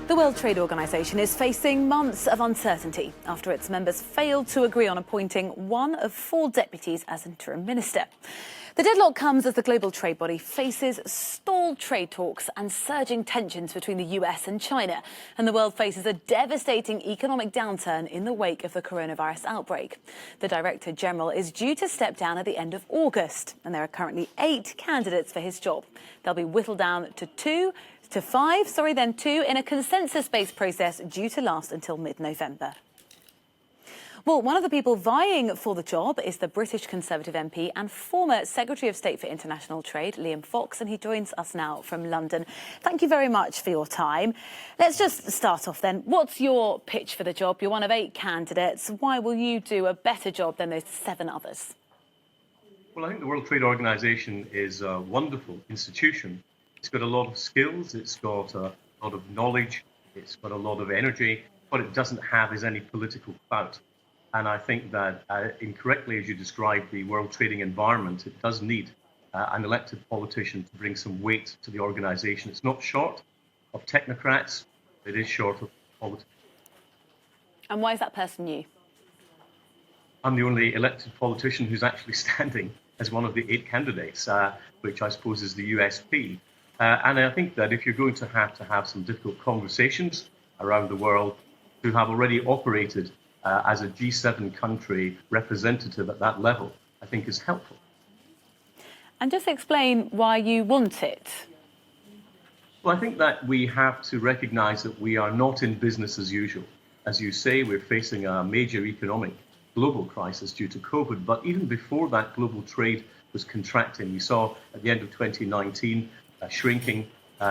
The World Trade Organization is facing months of uncertainty after its members failed to agree on appointing one of 4 deputies as interim minister. The deadlock comes as the global trade body faces stalled trade talks and surging tensions between the US and China. And the world faces a devastating economic downturn in the wake of the coronavirus outbreak. The Director General is due to step down at the end of August, and there are currently 8 candidates for his job. They'll be whittled down to 5 in a consensus-based process due to last until mid-November. Well, one of the people vying for the job is the British Conservative MP and former Secretary of State for International Trade, Liam Fox, and he joins us now from London. Thank you very much for your time. Let's just start off then. What's your pitch for the job? You're one of 8 candidates. Why will you do a better job than those 7 others? Well, I think the World Trade Organization is a wonderful institution. It's got a lot of skills, it's got a lot of knowledge, it's got a lot of energy. What it doesn't have is any political clout. And I think that incorrectly, as you described the world trading environment, it does need an elected politician to bring some weight to the organization. It's not short of technocrats, it is short of politics. And why is that person you? I'm the only elected politician who's actually standing as one of the 8 candidates, which I suppose is the USP. And I think that if you're going to have some difficult conversations around the world, to have already operated as a G7 country representative at that level, I think is helpful. And just explain why you want it. Well, I think that we have to recognise that we are not in business as usual. As you say, we're facing a major economic global crisis due to COVID, but even before that, global trade was contracting. We saw at the end of 2019 a shrinking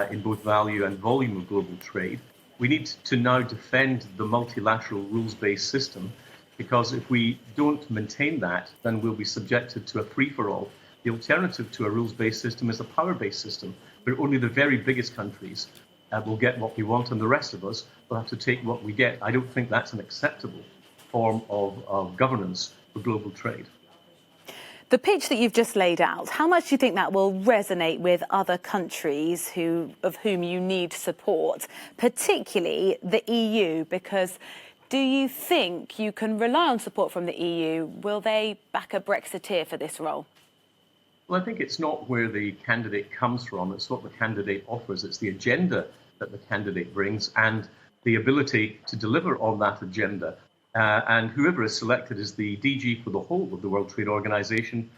in both value and volume of global trade. We need to now defend the multilateral rules-based system, because if we don't maintain that, then we'll be subjected to a free-for-all. The alternative to a rules-based system is a power-based system, where only the very biggest countries will get what we want, and the rest of us will have to take what we get. I don't think that's an acceptable form of governance for global trade. The pitch that you've just laid out, how much do you think that will resonate with other countries of whom you need support, particularly the EU? Because do you think you can rely on support from the EU? Will they back a Brexiteer for this role? Well, I think it's not where the candidate comes from, it's what the candidate offers. It's the agenda that the candidate brings and the ability to deliver on that agenda. And whoever is selected is the DG for the whole of the World Trade Organization,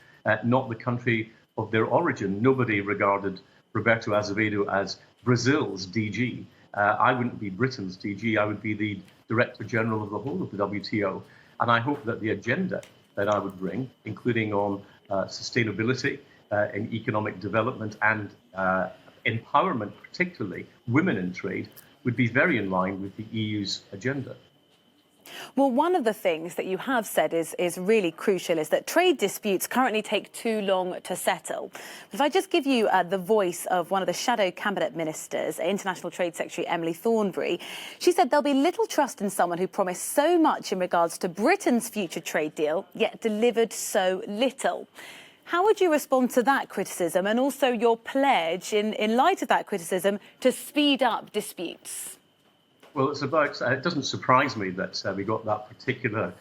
not the country of their origin. Nobody regarded Roberto Azevedo as Brazil's DG. I wouldn't be Britain's DG. I would be the Director General of the whole of the WTO. And I hope that the agenda that I would bring, including on sustainability in economic development and empowerment, particularly women in trade, would be very in line with the EU's agenda. Well, one of the things that you have said is really crucial is that trade disputes currently take too long to settle. If I just give you the voice of one of the shadow cabinet ministers, International Trade Secretary Emily Thornberry, she said there'll be little trust in someone who promised so much in regards to Britain's future trade deal, yet delivered so little. How would you respond to that criticism and also your pledge in light of that criticism to speed up disputes? Well, it doesn't surprise me that we got that particular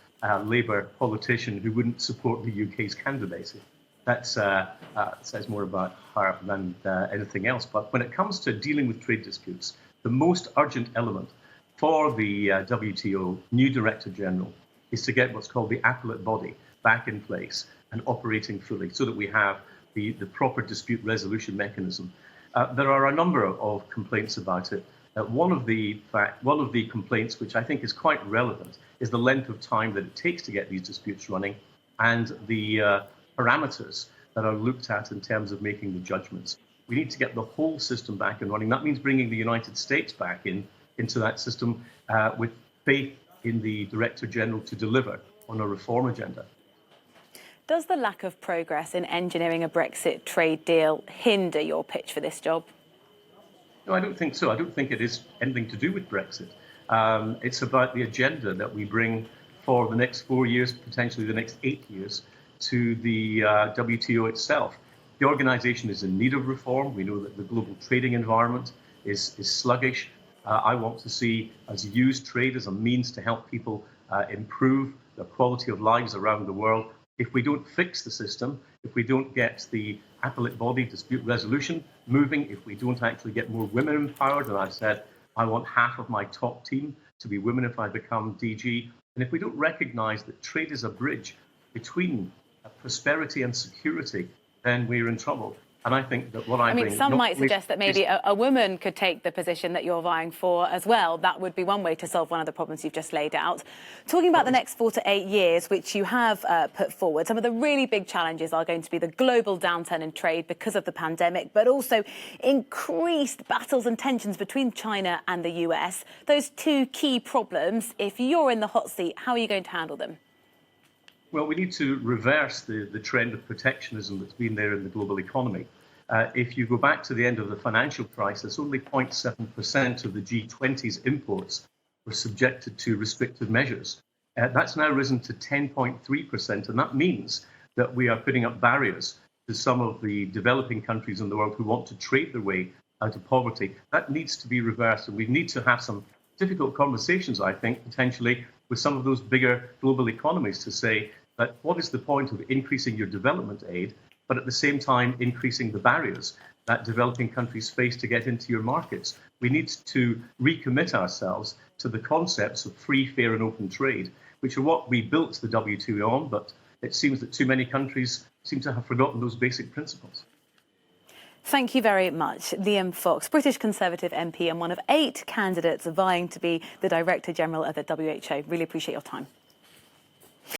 Labour politician who wouldn't support the UK's candidacy. That says more about her than anything else. But when it comes to dealing with trade disputes, the most urgent element for the WTO new Director General is to get what's called the appellate body back in place and operating fully so that we have the proper dispute resolution mechanism. There are a number of complaints about it. One of the complaints, which I think is quite relevant, is the length of time that it takes to get these disputes running and the parameters that are looked at in terms of making the judgments. We need to get the whole system back and running. That means bringing the United States back into that system with faith in the Director General to deliver on a reform agenda. Does the lack of progress in engineering a Brexit trade deal hinder your pitch for this job? No, I don't think so. I don't think it is anything to do with Brexit. It's about the agenda that we bring for the next 4 years, potentially the next 8 years, to the WTO itself. The organisation is in need of reform. We know that the global trading environment is sluggish. I want to see us use trade as a means to help people improve the quality of lives around the world. If we don't fix the system, if we don't get the appellate body dispute resolution moving, if we don't actually get more women empowered, and I've said I want half of my top team to be women if I become DG, and if we don't recognise that trade is a bridge between prosperity and security, then we're in trouble. And I think that what I mean, bring, some might suggest that maybe a woman could take the position that you're vying for as well. That would be one way to solve one of the problems you've just laid out. Talking about the next 4 to 8 years, which you have put forward, some of the really big challenges are going to be the global downturn in trade because of the pandemic, but also increased battles and tensions between China and the US. Those two key problems, if you're in the hot seat, how are you going to handle them? Well, we need to reverse the trend of protectionism that's been there in the global economy. If you go back to the end of the financial crisis, only 0.7% of the G20's imports were subjected to restrictive measures. That's now risen to 10.3%, and that means that we are putting up barriers to some of the developing countries in the world who want to trade their way out of poverty. That needs to be reversed, and we need to have some difficult conversations, I think, potentially with some of those bigger global economies to say that what is the point of increasing your development aid, but at the same time increasing the barriers that developing countries face to get into your markets? We need to recommit ourselves to the concepts of free, fair and open trade, which are what we built the WTO on, but it seems that too many countries seem to have forgotten those basic principles. Thank you very much. Liam Fox, British Conservative MP and one of 8 candidates vying to be the Director General of the WHO. Really appreciate your time.